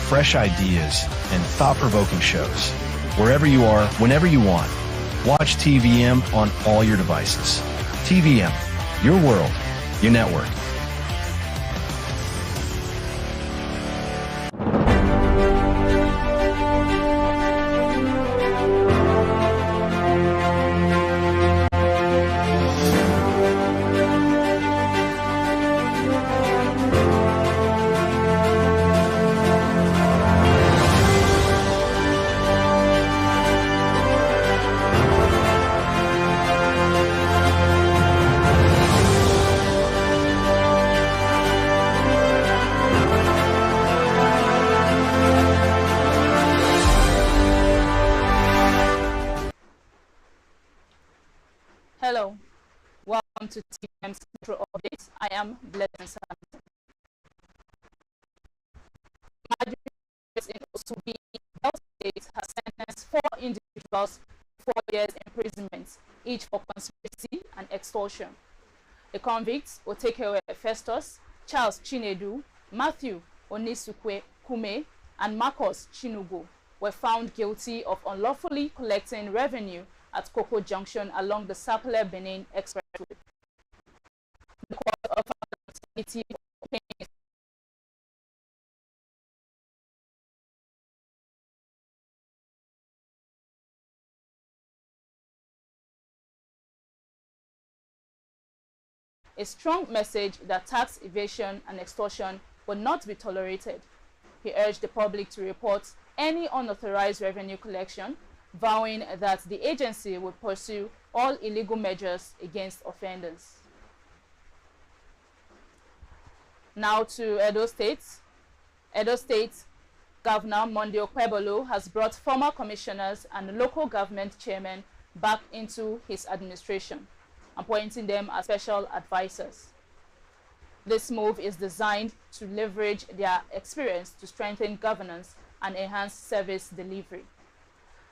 fresh ideas, and thought-provoking shows. Wherever you are, whenever you want. Watch TVM on all your devices. TVM, your world, your network. Hello, welcome to TVM Central Updates. I am Blessing Samson. Magistrate in Osubi, Delta State, has sentenced 4 individuals to 4 years imprisonment, each for conspiracy and extortion. The convicts, Otekewe Festus, Charles Chinedu, Matthew Onisukwe Kume, and Marcus Chinugo, were found guilty of unlawfully collecting revenue at Koko Junction along the Sapele Benin Expressway. The court offered the a strong message that tax evasion and extortion would not be tolerated. He urged the public to report any unauthorized revenue collection, vowing that the agency would pursue all illegal measures against offenders. Now to Edo State. Edo State Governor Monday Okpebholo has brought former commissioners and local government chairmen back into his administration, appointing them as special advisors. This move is designed to leverage their experience to strengthen governance and enhance service delivery.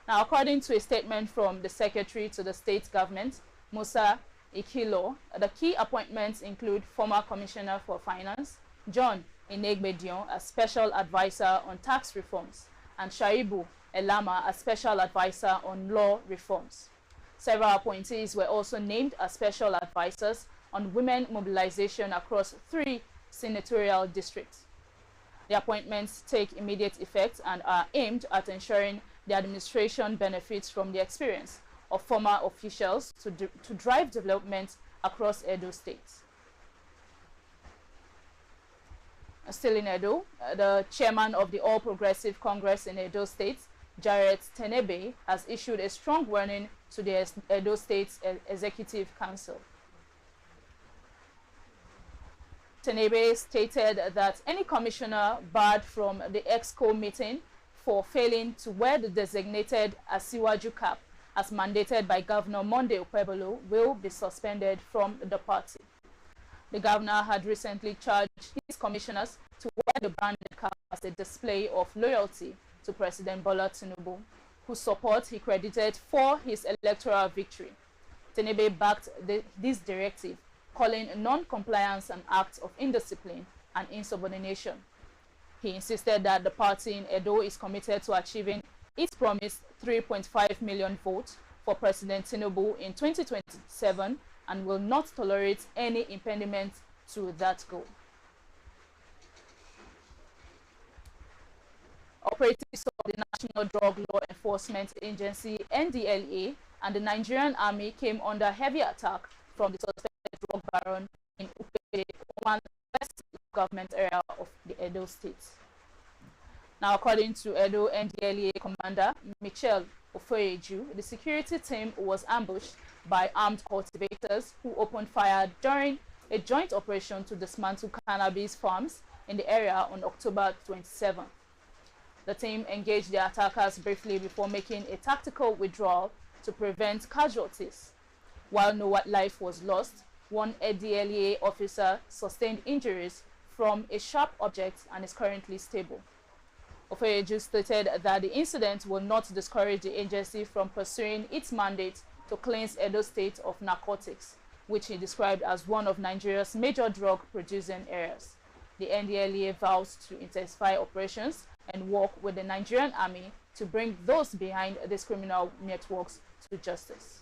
Now, according to a statement from the Secretary to the State Government, Musa Ikilo, the key appointments include former Commissioner for Finance, John Inegbedion, as Special Advisor on Tax Reforms, and Shaibu Elama as Special Advisor on Law Reforms. Several appointees were also named as Special Advisors on women mobilization across 3 senatorial districts. The appointments take immediate effect and are aimed at ensuring the administration benefits from the experience of former officials to drive development across Edo State. Still in Edo, the chairman of the All Progressive Congress in Edo State, Jarrett Tenebe, has issued a strong warning to the Edo State Executive Council. Tenebe stated that any commissioner barred from the EXCO meeting for failing to wear the designated Asiwaju cap as mandated by Governor Monday Okpebholo will be suspended from the party. The governor had recently charged his commissioners to wear the branded cap as a display of loyalty to President Bola Tinubu, whose support he credited for his electoral victory. Tenebe backed this directive, calling non-compliance an act of indiscipline and insubordination. He insisted that the party in Edo is committed to achieving its promised 3.5 million votes for President Tinubu in 2027 and will not tolerate any impediment to that goal. Operatives of the National Drug Law Enforcement Agency, NDLA, and the Nigerian Army came under heavy attack from the suspected drug baron in Upe, one west government area of the Edo State. Now, according to Edo NDLA Commander Michelle Ofoyeju, the security team was ambushed by armed cultivators who opened fire during a joint operation to dismantle cannabis farms in the area on October 27th. The team engaged the attackers briefly before making a tactical withdrawal to prevent casualties. While no life was lost, one NDLA officer sustained injuries from a sharp object and is currently stable. Ofoyeju stated that the incident will not discourage the agency from pursuing its mandate to cleanse Edo State of narcotics, which he described as one of Nigeria's major drug-producing areas. The NDLA vows to intensify operations and work with the Nigerian army to bring those behind these criminal networks to justice.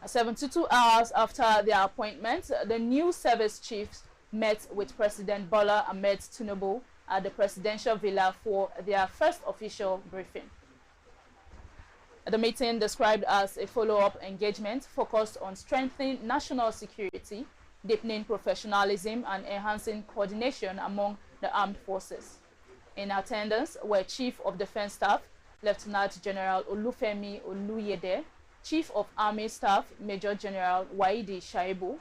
72 hours after their appointment, the new service chiefs met with President Bola Ahmed Tinubu at the presidential villa for their first official briefing. The meeting, described as a follow-up engagement, focused on strengthening national security, deepening professionalism, and enhancing coordination among the armed forces. In attendance were Chief of Defense Staff, Lieutenant General Olufemi Oluyede, Chief of Army Staff, Major General Waidi Shaibu,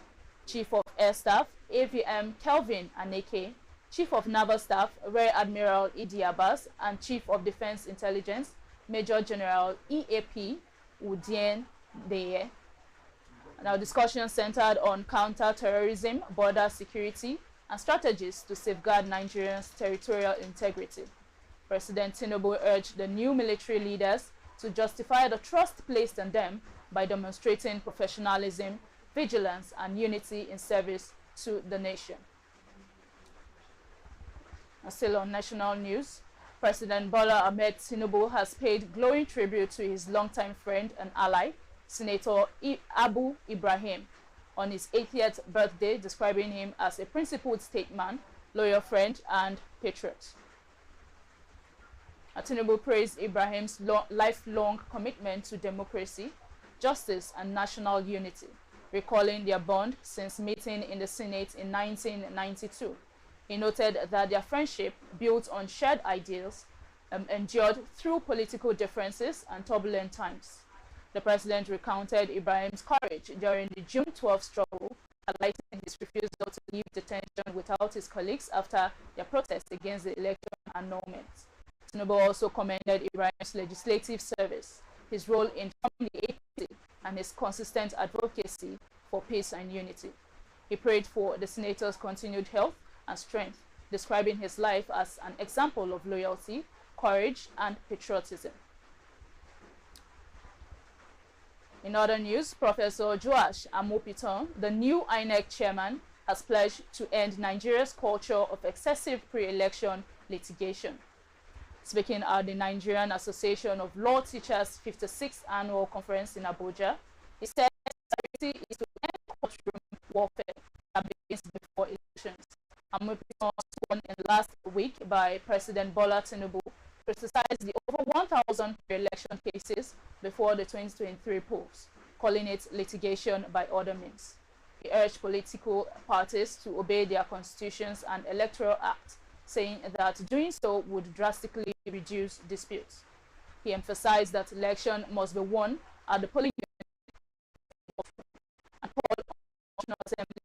Chief of Air Staff, AVM Kelvin Aneke, Chief of Naval Staff, Rear Admiral Idi Abbas, and Chief of Defense Intelligence, Major General EAP Udien Deye. Now, discussion centered on counter-terrorism, border security, and strategies to safeguard Nigeria's territorial integrity. President Tinubu urged the new military leaders to justify the trust placed in them by demonstrating professionalism, vigilance, and unity in service to the nation. Still on national news, President Bola Ahmed Tinubu has paid glowing tribute to his longtime friend and ally, Senator Abu Ibrahim, on his 80th birthday, describing him as a principled statesman, loyal friend, and patriot. Tinubu praised Ibrahim's lifelong commitment to democracy, justice, and national unity, recalling their bond since meeting in the Senate in 1992. He noted that their friendship, built on shared ideals, endured through political differences and turbulent times. The president recounted Ibrahim's courage during the June 12 struggle, highlighting his refusal to leave detention without his colleagues after their protest against the election annulment. Tinubu also commended Ibrahim's legislative service, his role in forming the APC, and his consistent advocacy for peace and unity. He prayed for the senator's continued health and strength, describing his life as an example of loyalty, courage, and patriotism. In other news, Professor Joash Amopiton, the new INEC chairman, has pledged to end Nigeria's culture of excessive pre-election litigation. Speaking at the Nigerian Association of Law Teachers' 56th Annual Conference in Abuja, he said priority is to end courtroom warfare that begins before elections. Amopiton, sworn in last week by President Bola Tinubu, criticized the over 1,000 pre-election cases before the 2023 polls, calling it litigation by other means. He urged political parties to obey their constitutions and electoral acts, saying that doing so would drastically reduce disputes. He emphasized that election must be won at the polling unit and called on the National Assembly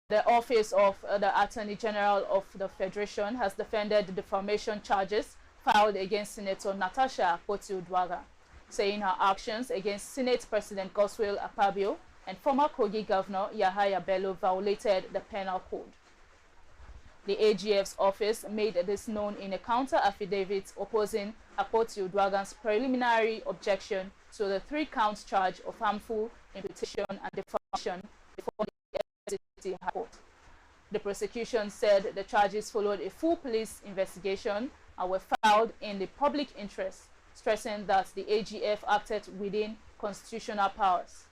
The Office of the Attorney General of the Federation has defended the defamation charges filed against Senator Natasha Akpoti-Uduaghan, saying her actions against Senate President Godswill Akpabio and former Kogi Governor Yahaya Bello violated the penal code. The AGF's office made this known in a counter-affidavit opposing Akpoti-Uduaghan's preliminary objection to the 3-count charge of harmful imputation and defamation before the High Court. The prosecution said the charges followed a full police investigation and were filed in the public interest, stressing that the AGF acted within constitutional powers.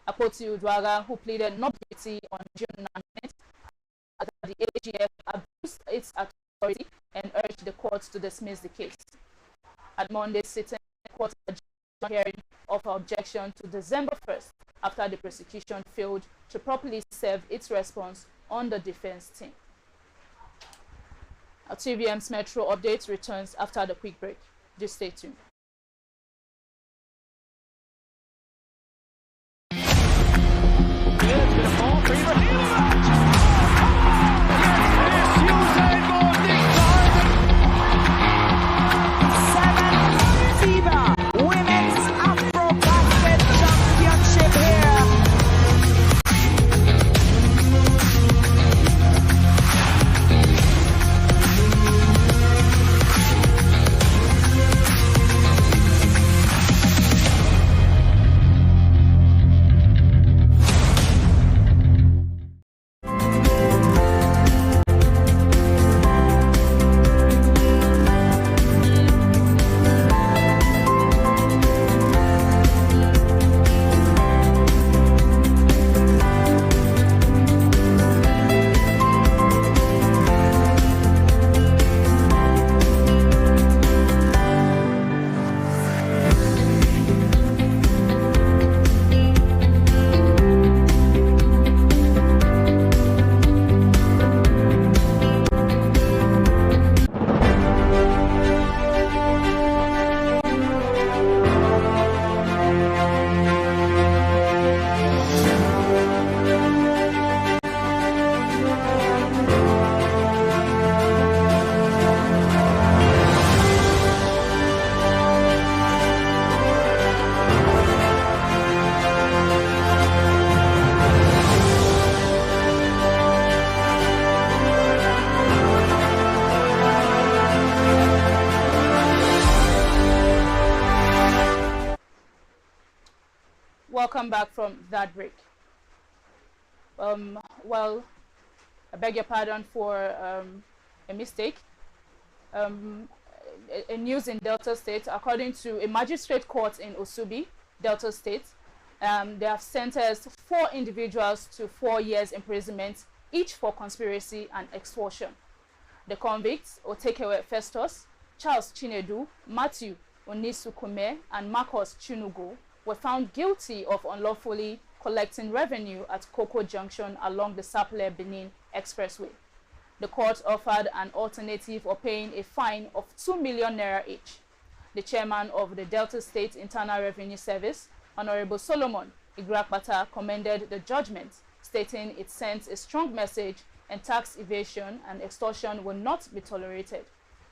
Akpoti-Uduaghan, who pleaded not guilty on June 9th, that the AGF abused its authority and urged the court to dismiss the case. At Monday's sitting, the court adjourned hearing of her objection to December 1st, after the prosecution failed to properly serve its response on the defense team. Our TVM's Metro Update returns after the quick break. Just stay tuned. Welcome back from that break. Well, I beg your pardon for a mistake. A news in Delta State, according to a magistrate court in Osubi, Delta State, they have sentenced 4 individuals to 4 years imprisonment, each for conspiracy and extortion. The convicts, Otekewe Festus, Charles Chinedu, Matthew Onisukume, and Marcus Chinugo, were found guilty of unlawfully collecting revenue at Koko Junction along the Sapele Benin Expressway. The court offered an alternative of paying a fine of 2 million naira each. The chairman of the Delta State Internal Revenue Service, Honorable Solomon Igrapata, commended the judgment, stating it sends a strong message and tax evasion and extortion will not be tolerated.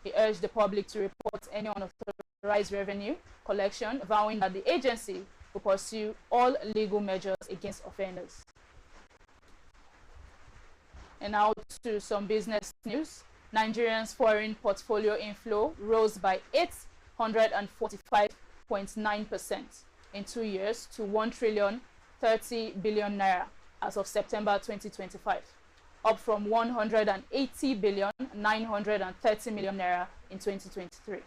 He urged the public to report any unauthorized revenue collection, vowing that the agency will pursue all legal measures against offenders. And now to some business news. Nigerians' foreign portfolio inflow rose by 845.9% in 2 years to 1,030 billion naira as of September 2025, up from 180 billion 930 million naira in 2023.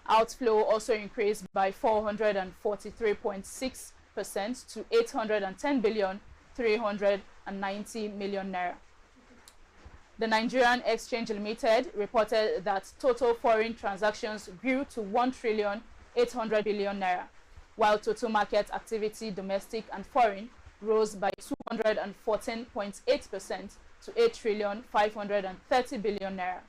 Outflow also increased by 443.6% to 810 billion 390 million naira. The Nigerian Exchange Limited reported that total foreign transactions grew to 1,800 billion naira, while total market activity, domestic and foreign, rose by 214.8% to 8,530 billion naira.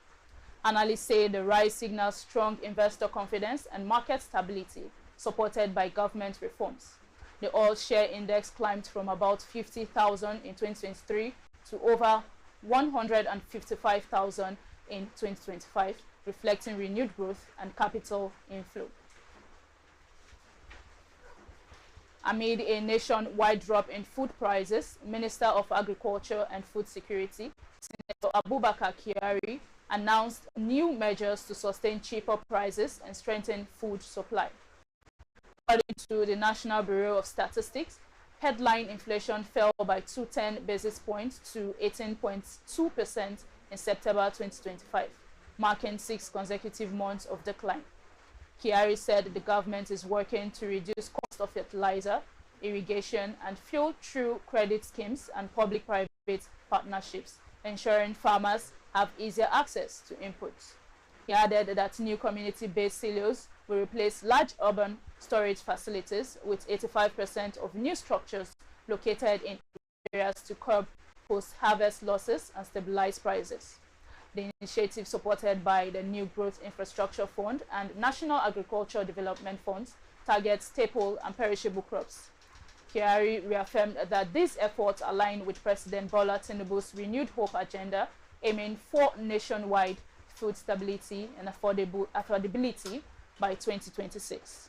Analysts say the rise signals strong investor confidence and market stability, supported by government reforms. The oil share index climbed from about 50,000 in 2023 to over 155,000 in 2025, reflecting renewed growth and capital inflow. Amid a nationwide drop in food prices, Minister of Agriculture and Food Security, Senator Abubakar Kyari, announced new measures to sustain cheaper prices and strengthen food supply. According to the National Bureau of Statistics, headline inflation fell by 210 basis points to 18.2% in September 2025, marking 6 consecutive months of decline. Kyari said the government is working to reduce cost of fertilizer, irrigation, and fuel through credit schemes and public-private partnerships, ensuring farmers have easier access to inputs. He added that new community-based silos will replace large urban storage facilities, with 85% of new structures located in areas to curb post-harvest losses and stabilize prices. The initiative, supported by the New Growth Infrastructure Fund and National Agricultural Development Funds, targets staple and perishable crops. Kyari reaffirmed that these efforts align with President Bola Tinubu's renewed hope agenda, aiming for nationwide food stability and affordability by 2026.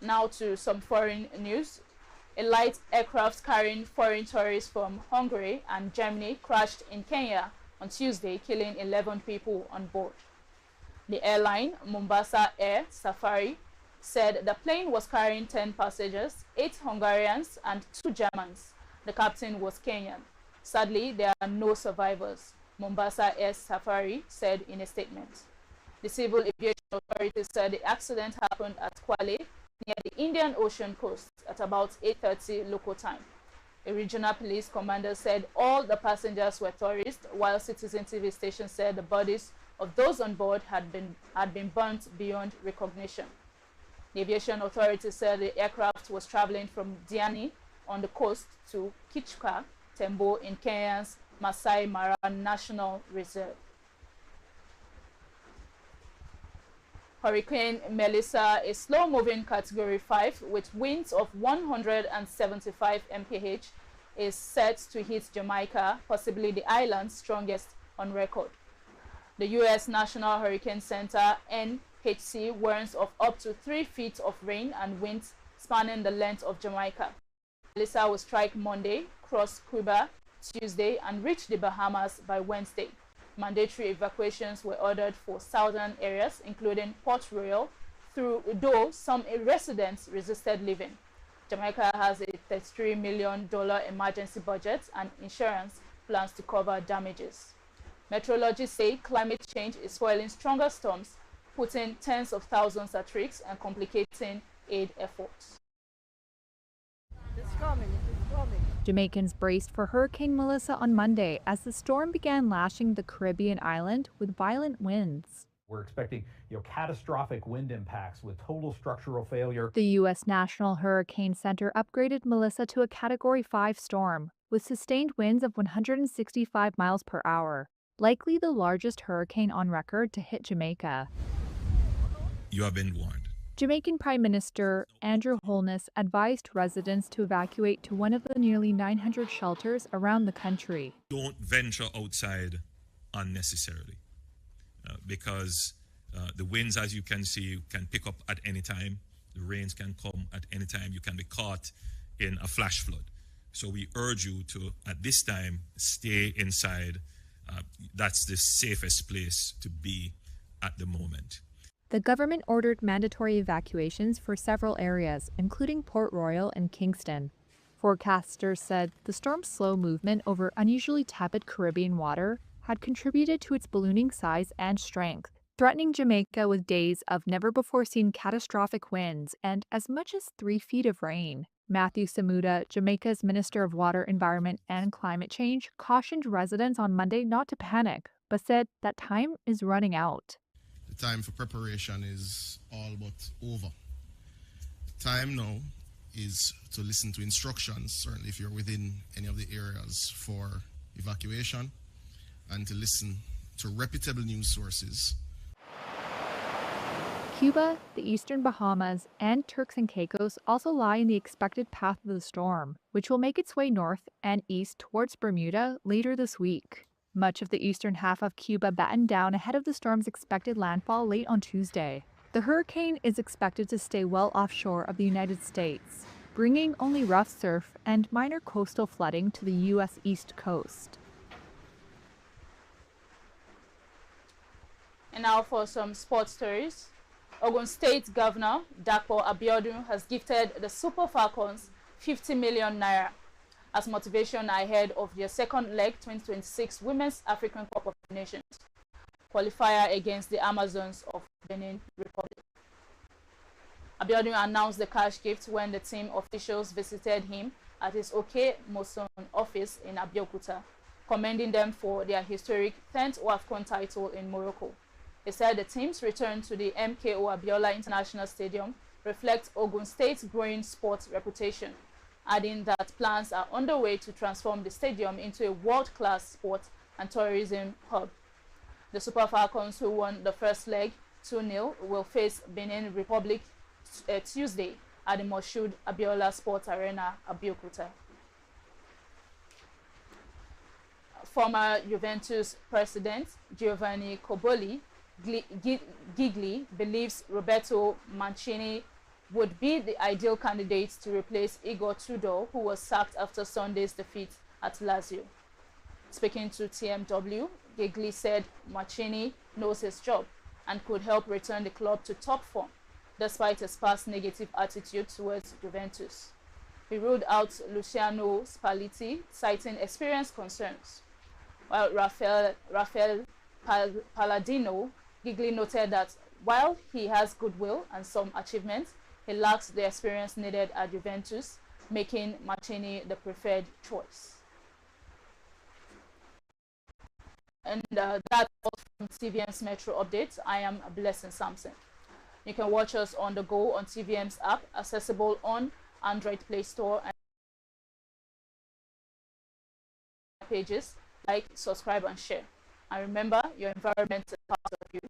Now to some foreign news. A light aircraft carrying foreign tourists from Hungary and Germany crashed in Kenya on Tuesday, killing 11 people on board. The airline, Mombasa Air Safari, said the plane was carrying 10 passengers, 8 Hungarians and 2 Germans. The captain was Kenyan. Sadly, there are no survivors, Mombasa Air Safari said in a statement. The Civil Aviation Authority said the accident happened at Kwale, near the Indian Ocean coast, at about 8:30 local time. A regional police commander said all the passengers were tourists, while Citizen TV station said the bodies of those on board had been burnt beyond recognition. The Aviation Authority said the aircraft was traveling from Diani on the coast to Kichka, Tembo in Kenya's Masai Mara National Reserve. Hurricane Melissa, a slow-moving Category 5 with winds of 175 mph, is set to hit Jamaica, possibly the island's strongest on record. The U.S. National Hurricane Center, NHC, warns of up to 3 feet of rain and winds spanning the length of Jamaica. Melissa will strike Monday, cross Cuba Tuesday, and reach the Bahamas by Wednesday. Mandatory evacuations were ordered for southern areas, including Port Royal, though some residents resisted leaving. Jamaica has a $33 million emergency budget and insurance plans to cover damages. Meteorologists say climate change is fueling stronger storms, putting tens of thousands at risk and complicating aid efforts. It's coming. Jamaicans braced for Hurricane Melissa on Monday as the storm began lashing the Caribbean island with violent winds. We're expecting catastrophic wind impacts with total structural failure. The U.S. National Hurricane Center upgraded Melissa to a Category 5 storm with sustained winds of 165 miles per hour, likely the largest hurricane on record to hit Jamaica. You have been warned. Jamaican Prime Minister Andrew Holness advised residents to evacuate to one of the nearly 900 shelters around the country. Don't venture outside unnecessarily because the winds, as you can see, can pick up at any time. The rains can come at any time. You can be caught in a flash flood. So we urge you to, at this time, stay inside. That's the safest place to be at the moment. The government ordered mandatory evacuations for several areas, including Port Royal and Kingston. Forecasters said the storm's slow movement over unusually tepid Caribbean water had contributed to its ballooning size and strength, threatening Jamaica with days of never-before-seen catastrophic winds and as much as 3 feet of rain. Matthew Samuda, Jamaica's Minister of Water, Environment and Climate Change, cautioned residents on Monday not to panic, but said that time is running out. The time for preparation is all but over. Time now is to listen to instructions, certainly if you're within any of the areas for evacuation, and to listen to reputable news sources. Cuba, the Eastern Bahamas, and Turks and Caicos also lie in the expected path of the storm, which will make its way north and east towards Bermuda later this week. Much of the eastern half of Cuba battened down ahead of the storm's expected landfall late on Tuesday. The hurricane is expected to stay well offshore of the United States, bringing only rough surf and minor coastal flooding to the U.S. East Coast. And now for some sports stories. Ogun State Governor Dapo Abiodun has gifted the Super Falcons 50 million naira as motivation ahead of their second leg 2026 Women's African Cup of Nations qualifier against the Amazons of Benin Republic. Abiodun announced the cash gift when the team officials visited him at his Oke Moson office in Abeokuta, commending them for their historic 10th WAFCON title in Morocco. He said the team's return to the MKO Abiola International Stadium reflects Ogun State's growing sports reputation, adding that plans are underway to transform the stadium into a world-class sports and tourism hub. The Super Falcons, who won the first leg 2-0, will face Benin Republic Tuesday at the Moshood Abiola Sports Arena, Abeokuta. Former Juventus president Giovanni Coboli Gigli believes Roberto Mancini would be the ideal candidate to replace Igor Tudor, who was sacked after Sunday's defeat at Lazio. Speaking to TMW, Gigli said Mancini knows his job and could help return the club to top form, despite his past negative attitude towards Juventus. He ruled out Luciano Spalletti, citing experience concerns. While Rafael Palladino, Gigli noted that while he has goodwill and some achievements, he lacks the experience needed at Juventus, making Mancini the preferred choice. And that's all from TVM's Metro Updates. I am Blessing Sampson. You can watch us on the go on TVM's app, accessible on Android Play Store and pages. Like, subscribe, and share. And remember, your environment is part of you.